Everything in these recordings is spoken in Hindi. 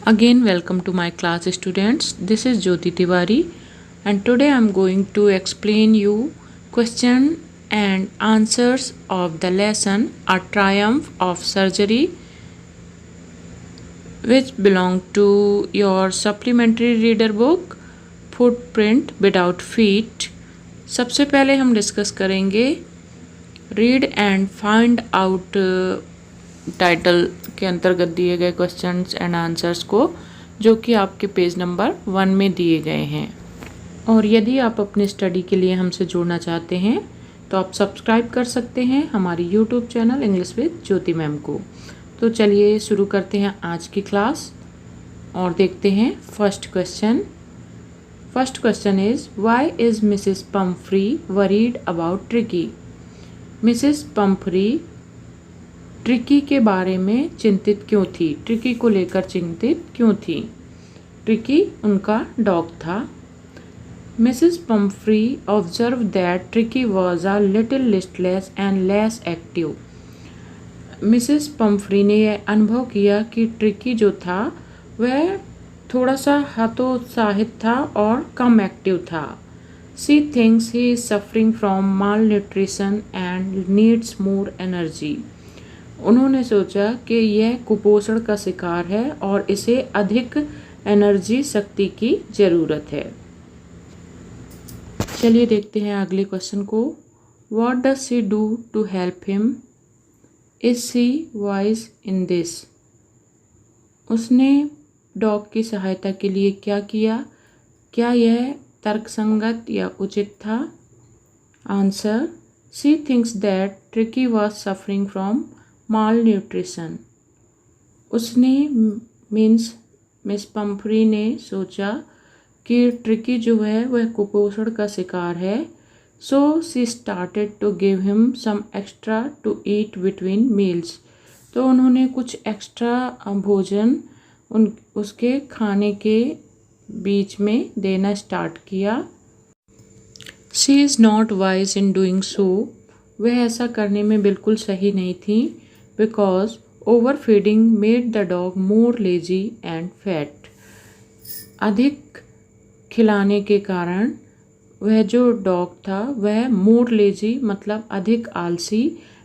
Again, welcome to my class students. This is Jyoti Tiwari and today I am going to explain you question and answers of the lesson A Triumph of Surgery, which belong to your supplementary reader book Footprint Without Feet. सबसे पहले हम डिस्कस करेंगे read and find out title के अंतर्गत दिए गए क्वेश्चंस एंड आंसर्स को, जो कि आपके पेज नंबर 1 में दिए गए हैं। और यदि आप अपनी स्टडी के लिए हमसे जुड़ना चाहते हैं तो आप सब्सक्राइब कर सकते हैं हमारी YouTube channel English with Jyoti ma'am को। तो चलिए शुरू करते हैं आज की क्लास और देखते हैं first question. First question is why is Mrs Pomfrey worried about tricky. Mrs Pomfrey tricky के बारे में चिंतित क्यों थी, ट्रिकी को लेकर चिंतित क्यों थी। ट्रिकी उनका डॉग था। Mrs Pomfrey observe that tricky was a little listless and less active. Mrs Pomfrey ने यह अनुभव किया कि ट्रिकी जो था वह थोड़ा सा हतोत्साहित था और कम एक्टिव था। She thinks he is suffering from mall nutrition and needs more energy. उन्होंने सोचा कि यह कुपोषण का शिकार है और इसे अधिक एनर्जी शक्ति की ज़रूरत है। चलिए देखते हैं अगले क्वेश्चन को। What does she do to help him. Is she wise in this. उसने डॉग की सहायता के लिए क्या किया, क्या यह तर्कसंगत या उचित था। Answer, she thinks that tricky was suffering from mall nutrition. उसने मीन्स मिस पम्फ्री ने सोचा कि ट्रिकी जो है वह कुपोषण का शिकार है। So she started to give him some extra to eat between meals. तो उन्होंने कुछ एक्स्ट्रा भोजन उसके खाने के बीच में देना स्टार्ट किया। She is not wise in doing so. वह ऐसा करने में बिल्कुल सही नहीं थी। Because over feeding made the dog more lazy and fat. अधिक खिलाने के कारण वह जो डॉग था वह मोर लेजी मतलब अधिक आलसी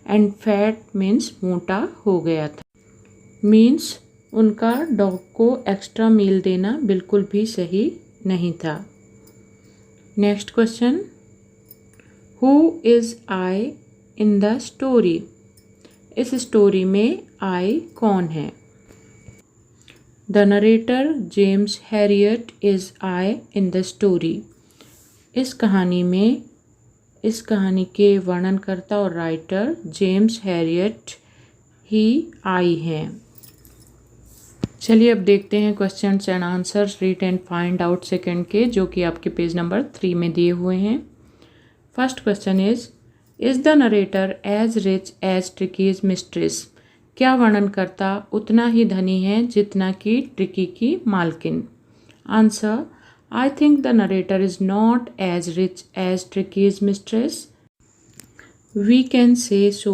एंड फैट मीन्स मोटा हो गया था। मीन्स उनका डॉग को एक्स्ट्रा मील देना बिल्कुल भी सही नहीं था। Next question, who is I in the story. इस स्टोरी में आई कौन है। The narrator James Harriet is I in the story. इस कहानी के वर्णनकर्ता और राइटर जेम्स हैरियट ही आई हैं। चलिए अब देखते हैं questions and answers read and find out second के, जो कि आपके पेज नंबर 3 में दिए हुए हैं। First question is the narrator as rich as Tricki's mistress. क्या वर्णनकर्ता उतना ही धनी है जितना कि ट्रिकी की मालकिन। Answer, I think the narrator is not as rich as Tricki's mistress. We can say so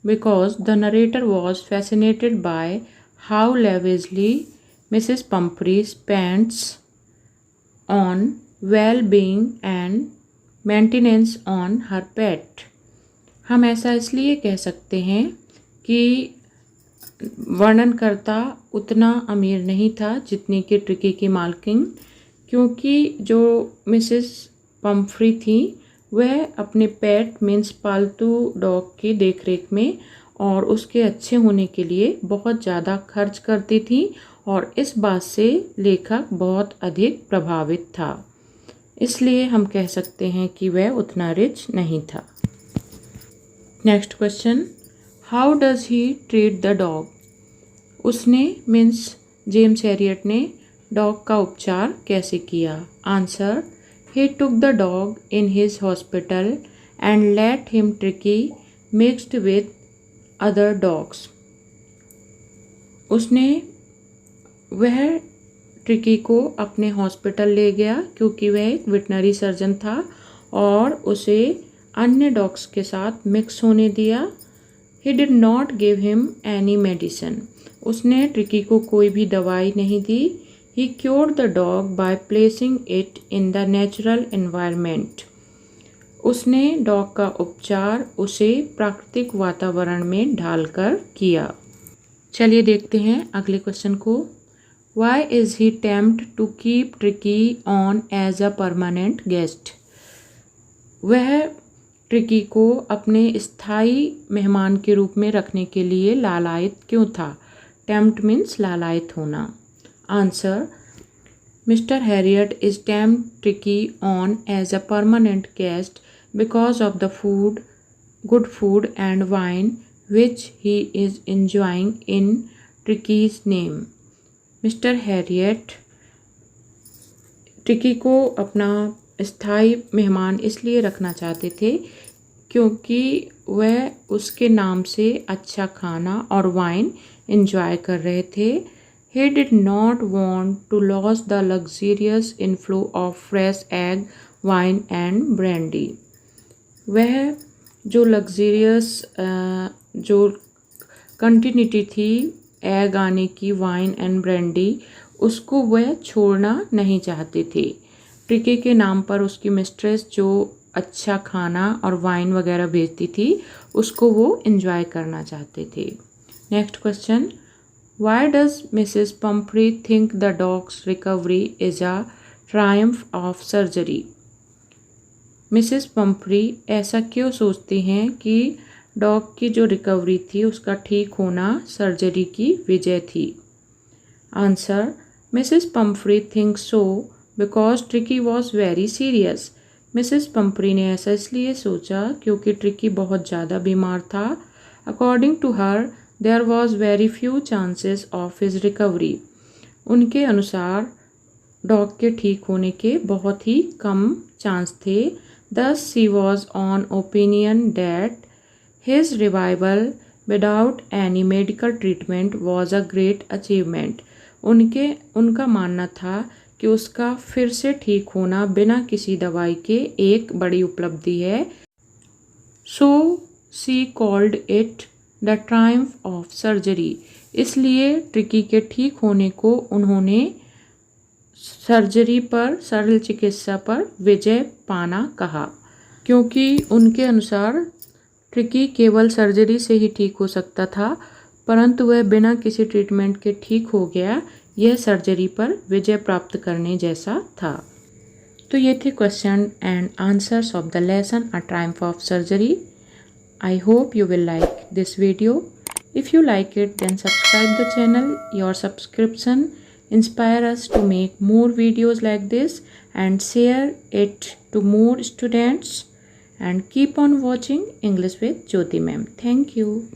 because the narrator was fascinated by how lavishly Mrs. Pumphrey spends on well-being and maintenance on her pet. हम ऐसा इसलिए कह सकते हैं कि वर्णनकर्ता उतना अमीर नहीं था जितनी कि ट्रिकी की मालकिन, क्योंकि जो मिसेस पम्फ्री थी वह अपने पेट मीन्स पालतू डॉग की देखरेख में और उसके अच्छे होने के लिए बहुत ज़्यादा खर्च करती थी और इस बात से लेखक बहुत अधिक प्रभावित था। इसलिए हम कह सकते हैं कि वह उतना रिच नहीं था। Next question, how does he treat the dog. उसने मीन्स जेम्स हैरियट ने डॉग का उपचार कैसे किया। Answer, he took the dog in his hospital and let him tricky mixed with other dogs. उसने वह ट्रिकी को अपने हॉस्पिटल ले गया क्योंकि वह एक वेटनरी सर्जन था और उसे अन्य डॉग्स के साथ मिक्स होने दिया। He did not give him any medicine. उसने ट्रिकी को कोई भी दवाई नहीं दी। He cured the dog by placing it in the natural environment. उसने डॉग का उपचार उसे प्राकृतिक वातावरण में ढालकर किया। चलिए देखते हैं अगले क्वेश्चन को। Why is he tempted to keep Tricky on as a permanent guest? वह ट्रिकी को अपने स्थायी मेहमान के रूप में रखने के लिए लालायित क्यों था? टेम्प्ट मीन्स लालायित होना। Answer, mister Herriot is tempt Tricki on as a permanent guest because of the good food and wine which he is enjoying in Tricki's name. Mister Herriot Tricki को अपना स्थायी मेहमान इसलिए रखना चाहते थे क्योंकि वह उसके नाम से अच्छा खाना और वाइन एंजॉय कर रहे थे। He did not want to lose the luxurious inflow of fresh egg, wine and brandy. वह जो लग्जरियस जो कंटिन्यूटी थी एग आने की, वाइन एंड ब्रांडी, उसको वह छोड़ना नहीं चाहते थे। ट्रिकी के नाम पर उसकी मिस्ट्रेस जो अच्छा खाना और वाइन वगैरह भेजती थी उसको वो एंजॉय करना चाहते थे। Next question, why does Mrs Pomfrey think the dogs recovery is a Triumph of surgery? Mrs Pomfrey ऐसा क्यों सोचती हैं कि डॉग की जो रिकवरी थी उसका ठीक होना सर्जरी की विजय थी? Answer, Mrs Pomfrey thinks so because tricky was very serious. Mrs Pomfrey ने ऐसा इसलिए सोचा क्योंकि ट्रिकी बहुत ज़्यादा बीमार था। According to her there was very few chances of his recovery. उनके अनुसार डॉग के ठीक होने के बहुत ही कम चांस थे। दस she was on opinion that his revival without any medical treatment was a great achievement. उनका मानना था कि उसका फिर से ठीक होना बिना किसी दवाई के एक बड़ी उपलब्धि है। So she called it the Triumph of surgery. इसलिए ट्रिकी के ठीक होने को उन्होंने सर्जरी पर, सरल चिकित्सा पर विजय पाना कहा, क्योंकि उनके अनुसार ट्रिकी केवल सर्जरी से ही ठीक हो सकता था, परंतु वह बिना किसी ट्रीटमेंट के ठीक हो गया। यह सर्जरी पर विजय प्राप्त करने जैसा था। तो ये थे question and answers of the lesson a Triumph of surgery. I hope you will like this video. If you like it, then subscribe the channel. Your subscription inspire us to make more videos like this and share it to more students. And keep on watching English with Jyoti ma'am. Thank you.